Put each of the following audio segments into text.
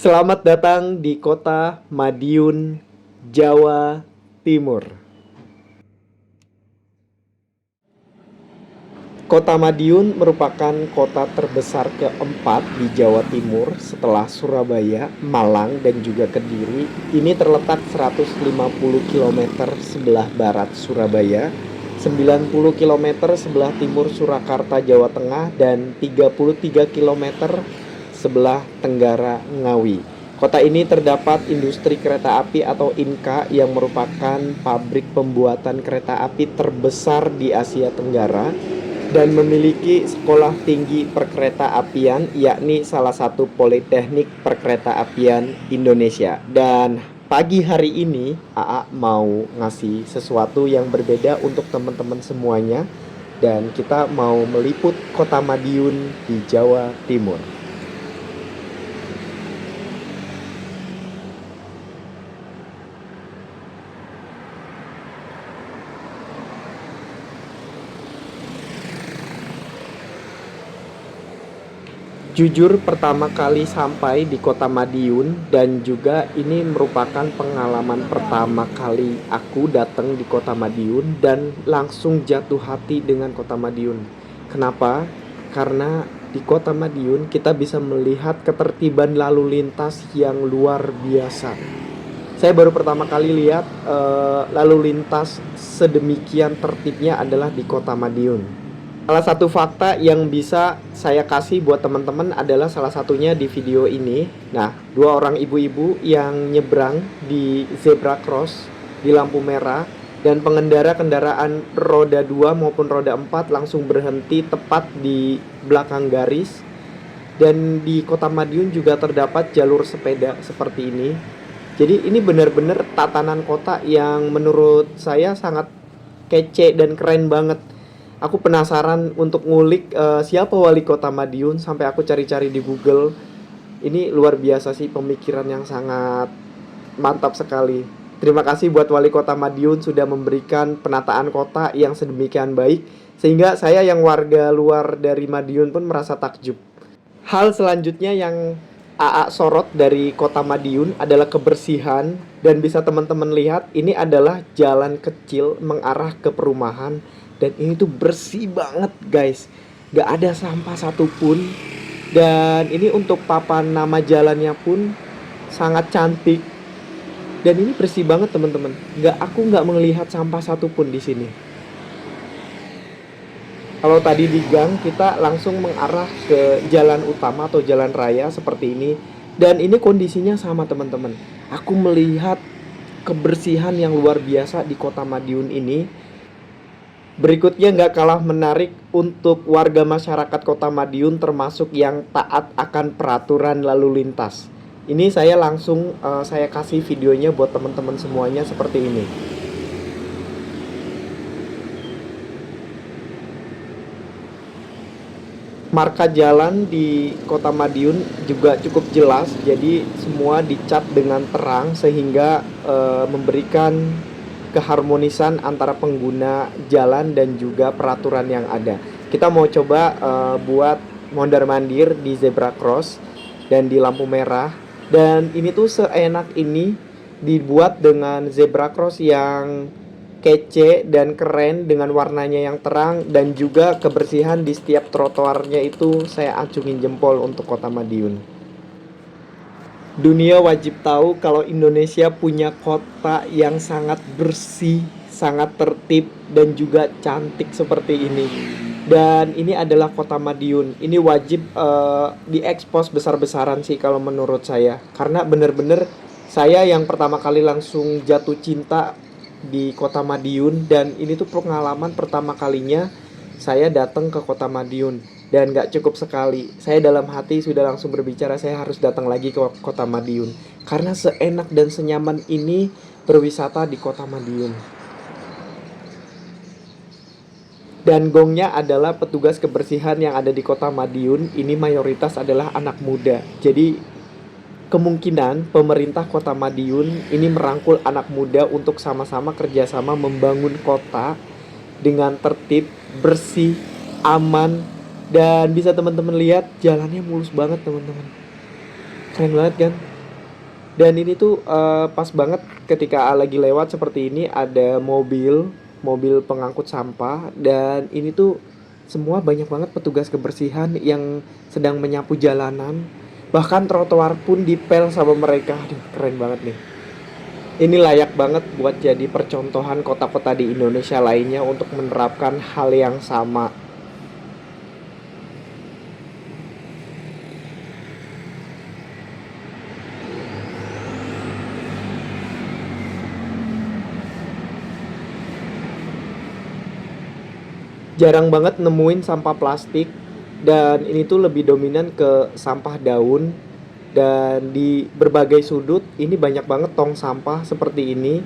Selamat datang di kota Madiun, Jawa Timur. Kota Madiun merupakan kota terbesar keempat di Jawa Timur setelah Surabaya, Malang, dan juga Kediri. Ini terletak 150 km sebelah barat Surabaya, 90 km sebelah timur Surakarta, Jawa Tengah, dan 33 km sebelah tenggara Ngawi. Kota ini terdapat industri kereta api atau Inka yang merupakan pabrik pembuatan kereta api terbesar di Asia Tenggara dan memiliki sekolah tinggi perkereta apian, yakni salah satu politeknik perkereta apian Indonesia. Dan pagi hari ini AA mau ngasih sesuatu yang berbeda untuk teman-teman semuanya, dan kita mau meliput kota Madiun di Jawa Timur. Jujur pertama kali sampai di kota Madiun, dan juga ini merupakan pengalaman pertama kali aku datang di kota Madiun dan langsung jatuh hati dengan kota Madiun. Kenapa? Karena di kota Madiun kita bisa melihat ketertiban lalu lintas yang luar biasa. Saya baru pertama kali lihat lalu lintas sedemikian tertibnya adalah di kota Madiun. Salah satu fakta yang bisa saya kasih buat teman-teman adalah salah satunya di video ini. Nah, dua orang ibu-ibu yang nyebrang di zebra cross di lampu merah, dan pengendara kendaraan roda 2 maupun roda 4 langsung berhenti tepat di belakang garis. Dan di kota Madiun juga terdapat jalur sepeda seperti ini. Jadi ini benar-benar tatanan kota yang menurut saya sangat kece dan keren banget. Aku penasaran untuk ngulik siapa wali kota Madiun, sampai aku cari-cari di Google. Ini luar biasa sih, pemikiran yang sangat mantap sekali. Terima kasih buat wali kota Madiun sudah memberikan penataan kota yang sedemikian baik, sehingga saya yang warga luar dari Madiun pun merasa takjub. Hal selanjutnya yang AA sorot dari kota Madiun adalah kebersihan, dan bisa teman-teman lihat ini adalah jalan kecil mengarah ke perumahan, dan ini tuh bersih banget guys, gak ada sampah satupun. Dan ini untuk papan nama jalannya pun sangat cantik, dan ini bersih banget teman-teman. Aku nggak melihat sampah satupun di sini. Kalau tadi di gang, kita langsung mengarah ke jalan utama atau jalan raya seperti ini. Dan ini kondisinya sama teman-teman. Aku melihat kebersihan yang luar biasa di kota Madiun ini. Berikutnya nggak kalah menarik untuk warga masyarakat kota Madiun, termasuk yang taat akan peraturan lalu lintas. Ini saya langsung saya kasih videonya buat teman-teman semuanya seperti ini. Marka jalan di kota Madiun juga cukup jelas, jadi semua dicat dengan terang sehingga memberikan keharmonisan antara pengguna jalan dan juga peraturan yang ada. Kita mau coba buat mondar-mandir di zebra cross dan di lampu merah, dan ini tuh seenak ini dibuat dengan zebra cross yang kece dan keren dengan warnanya yang terang, dan juga kebersihan di setiap trotoarnya itu saya acungin jempol untuk kota Madiun. Dunia wajib tahu kalau Indonesia punya kota yang sangat bersih, sangat tertib, dan juga cantik seperti ini. Dan ini adalah kota Madiun. Ini wajib diekspos besar-besaran sih kalau menurut saya. Karena bener-bener saya yang pertama kali langsung jatuh cinta di kota Madiun, dan ini tuh pengalaman pertama kalinya saya datang ke kota Madiun. Dan gak cukup sekali, saya dalam hati sudah langsung berbicara, saya harus datang lagi ke kota Madiun, karena seenak dan senyaman ini berwisata di kota Madiun. Dan gongnya adalah petugas kebersihan yang ada di kota Madiun. Ini mayoritas adalah anak muda. Jadi kemungkinan pemerintah kota Madiun ini merangkul anak muda untuk sama-sama kerjasama membangun kota dengan tertib, bersih, aman. Dan bisa teman-teman lihat jalannya mulus banget teman-teman. Keren banget kan? Dan ini tuh pas banget ketika lagi lewat seperti ini ada mobil pengangkut sampah, dan ini tuh semua banyak banget petugas kebersihan yang sedang menyapu jalanan. Bahkan trotoar pun dipel sama mereka. Aduh, keren banget nih. Ini layak banget buat jadi percontohan kota-kota di Indonesia lainnya untuk menerapkan hal yang sama. Jarang banget nemuin sampah plastik, dan ini tuh lebih dominan ke sampah daun. Dan di berbagai sudut ini banyak banget tong sampah seperti ini.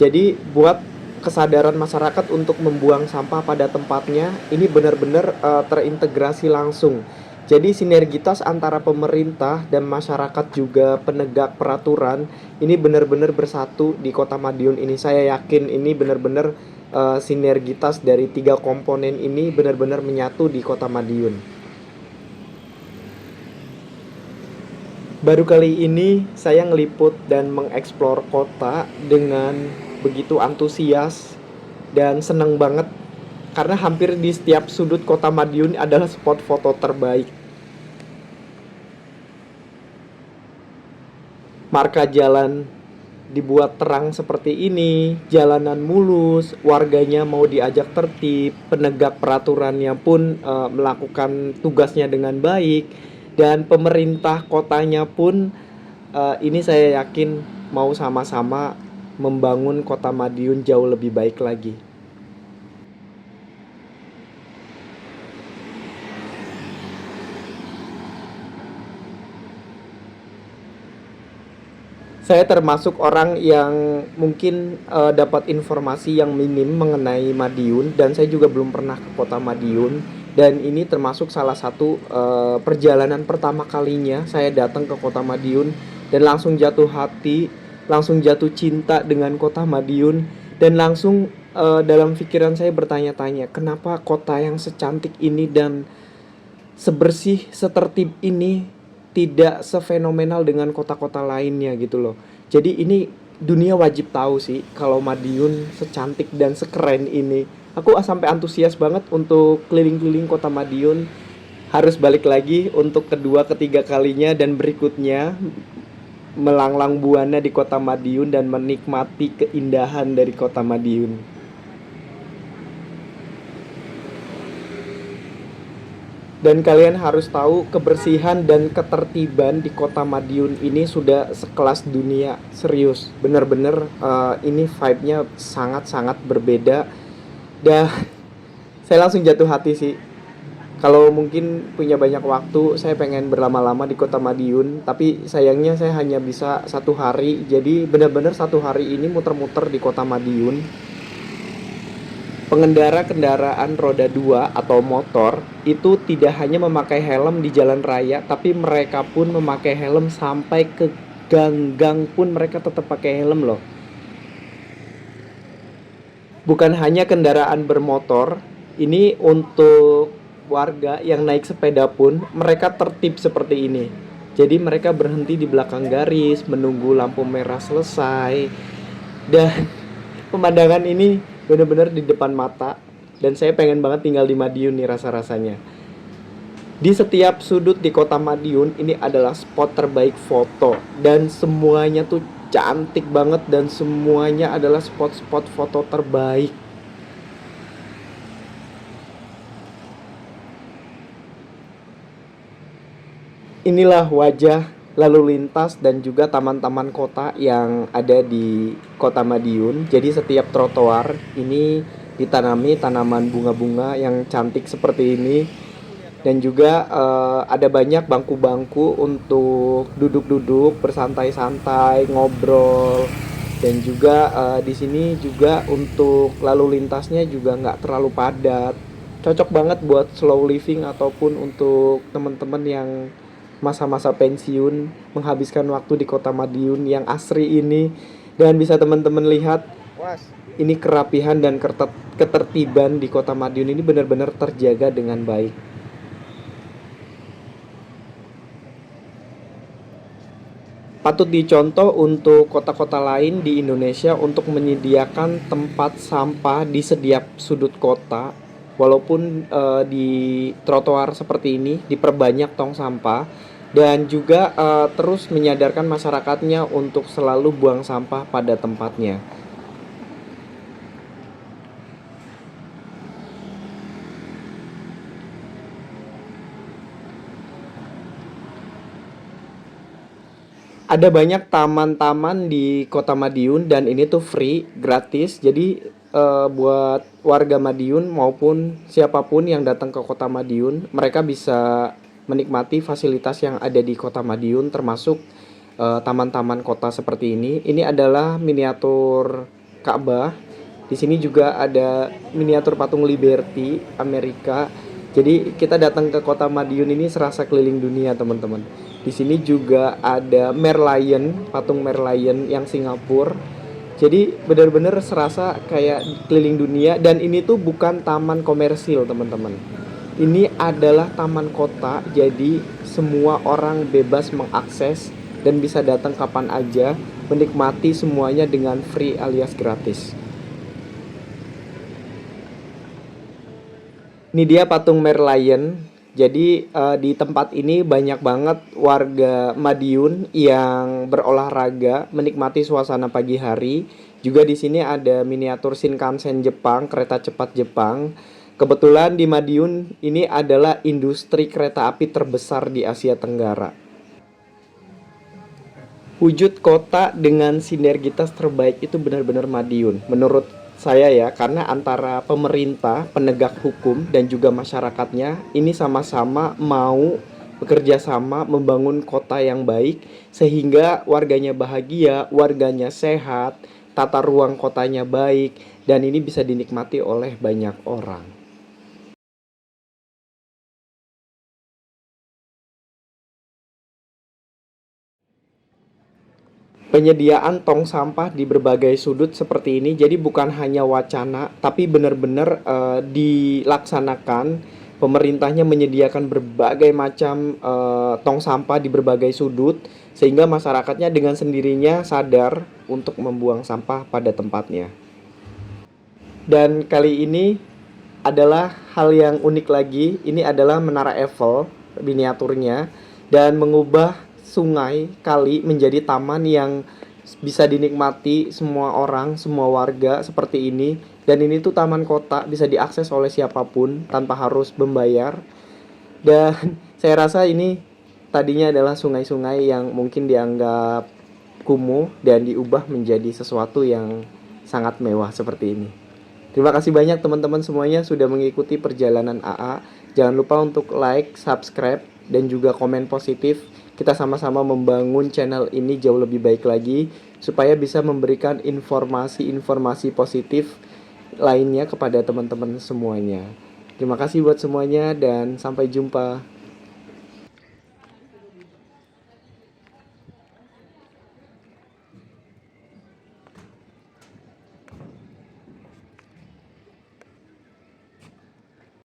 Jadi buat kesadaran masyarakat untuk membuang sampah pada tempatnya ini benar-benar terintegrasi langsung. Jadi sinergitas antara pemerintah dan masyarakat juga penegak peraturan ini benar-benar bersatu di Kota Madiun ini. Saya yakin ini benar-benar sinergitas dari tiga komponen ini benar-benar menyatu di Kota Madiun. Baru kali ini saya ngeliput dan mengeksplor kota dengan begitu antusias dan seneng banget, karena hampir di setiap sudut Kota Madiun adalah spot foto terbaik. Marka jalan dibuat terang seperti ini, jalanan mulus, warganya mau diajak tertib, penegak peraturannya pun melakukan tugasnya dengan baik, dan pemerintah kotanya pun ini saya yakin mau sama-sama membangun Kota Madiun jauh lebih baik lagi. Saya termasuk orang yang mungkin dapat informasi yang minim mengenai Madiun, dan saya juga belum pernah ke Kota Madiun, dan ini termasuk salah satu perjalanan pertama kalinya saya datang ke Kota Madiun dan langsung jatuh hati, langsung jatuh cinta dengan Kota Madiun, dan langsung dalam pikiran saya bertanya-tanya, kenapa kota yang secantik ini dan sebersih, setertib ini tidak sefenomenal dengan kota-kota lainnya gitu loh. Jadi ini dunia wajib tahu sih kalau Madiun secantik dan sekeren ini. Aku sampai antusias banget untuk keliling-keliling Kota Madiun. Harus balik lagi untuk kedua, ketiga kalinya dan berikutnya melanglang buana di Kota Madiun dan menikmati keindahan dari Kota Madiun. Dan kalian harus tahu kebersihan dan ketertiban di Kota Madiun ini sudah sekelas dunia, serius. Bener-bener ini vibe-nya sangat-sangat berbeda. Dan saya langsung jatuh hati sih. Kalau mungkin punya banyak waktu, saya pengen berlama-lama di Kota Madiun. Tapi sayangnya saya hanya bisa 1 hari. Jadi benar-benar 1 hari ini muter-muter di Kota Madiun. Pengendara kendaraan roda 2 atau motor itu tidak hanya memakai helm di jalan raya, tapi mereka pun memakai helm sampai ke gang-gang pun mereka tetap pakai helm loh. Bukan hanya kendaraan bermotor, ini untuk warga yang naik sepeda pun mereka tertib seperti ini. Jadi mereka berhenti di belakang garis, menunggu lampu merah selesai. Dan pemandangan ini benar-benar di depan mata, dan saya pengen banget tinggal di Madiun nih rasa-rasanya. Di setiap sudut di Kota Madiun ini adalah spot terbaik foto, dan semuanya tuh cantik banget, dan semuanya adalah spot-spot foto terbaik. Inilah wajah lalu lintas dan juga taman-taman kota yang ada di Kota Madiun. Jadi setiap trotoar ini ditanami tanaman bunga-bunga yang cantik seperti ini, dan juga ada banyak bangku-bangku untuk duduk-duduk bersantai-santai ngobrol. Dan juga di sini juga untuk lalu lintasnya juga nggak terlalu padat, cocok banget buat slow living ataupun untuk teman-teman yang masa-masa pensiun menghabiskan waktu di Kota Madiun yang asri ini. Dan bisa teman-teman lihat ini kerapihan dan ketertiban di Kota Madiun ini benar-benar terjaga dengan baik. Patut dicontoh untuk kota-kota lain di Indonesia untuk menyediakan tempat sampah di setiap sudut kota. Walaupun di trotoar seperti ini diperbanyak tong sampah dan juga terus menyadarkan masyarakatnya untuk selalu buang sampah pada tempatnya. Ada banyak taman-taman di Kota Madiun dan ini tuh free, gratis. Jadi buat warga Madiun maupun siapapun yang datang ke Kota Madiun, mereka bisa menikmati fasilitas yang ada di Kota Madiun termasuk taman-taman kota seperti ini. Ini adalah miniatur Ka'bah. Di sini juga ada miniatur patung Liberty Amerika. Jadi kita datang ke Kota Madiun ini serasa keliling dunia, teman-teman. Di sini juga ada Merlion, patung Merlion yang Singapura. Jadi benar-benar serasa kayak keliling dunia dan ini tuh bukan taman komersil, teman-teman. Ini adalah taman kota, jadi semua orang bebas mengakses dan bisa datang kapan aja, menikmati semuanya dengan free alias gratis. Ini dia patung Merlion. Jadi di tempat ini banyak banget warga Madiun yang berolahraga, menikmati suasana pagi hari. Juga di sini ada miniatur Shinkansen Jepang, kereta cepat Jepang. Kebetulan di Madiun ini adalah industri kereta api terbesar di Asia Tenggara. Wujud kota dengan sinergitas terbaik itu benar-benar Madiun menurut saya ya, karena antara pemerintah, penegak hukum dan juga masyarakatnya ini sama-sama mau bekerja sama membangun kota yang baik sehingga warganya bahagia, warganya sehat, tata ruang kotanya baik dan ini bisa dinikmati oleh banyak orang. Penyediaan tong sampah di berbagai sudut seperti ini jadi bukan hanya wacana tapi benar-benar dilaksanakan. Pemerintahnya menyediakan berbagai macam tong sampah di berbagai sudut sehingga masyarakatnya dengan sendirinya sadar untuk membuang sampah pada tempatnya. Dan kali ini adalah hal yang unik lagi. Ini adalah Menara Eiffel miniaturnya dan mengubah sungai kali menjadi taman yang bisa dinikmati semua orang, semua warga seperti ini. Dan ini tuh taman kota bisa diakses oleh siapapun tanpa harus membayar. Dan saya rasa ini tadinya adalah sungai-sungai yang mungkin dianggap kumuh dan diubah menjadi sesuatu yang sangat mewah seperti ini. Terima kasih banyak teman-teman semuanya sudah mengikuti perjalanan AA. Jangan lupa untuk like, subscribe, dan juga komen positif. Kita sama-sama membangun channel ini jauh lebih baik lagi supaya bisa memberikan informasi-informasi positif lainnya kepada teman-teman semuanya. Terima kasih buat semuanya dan sampai jumpa.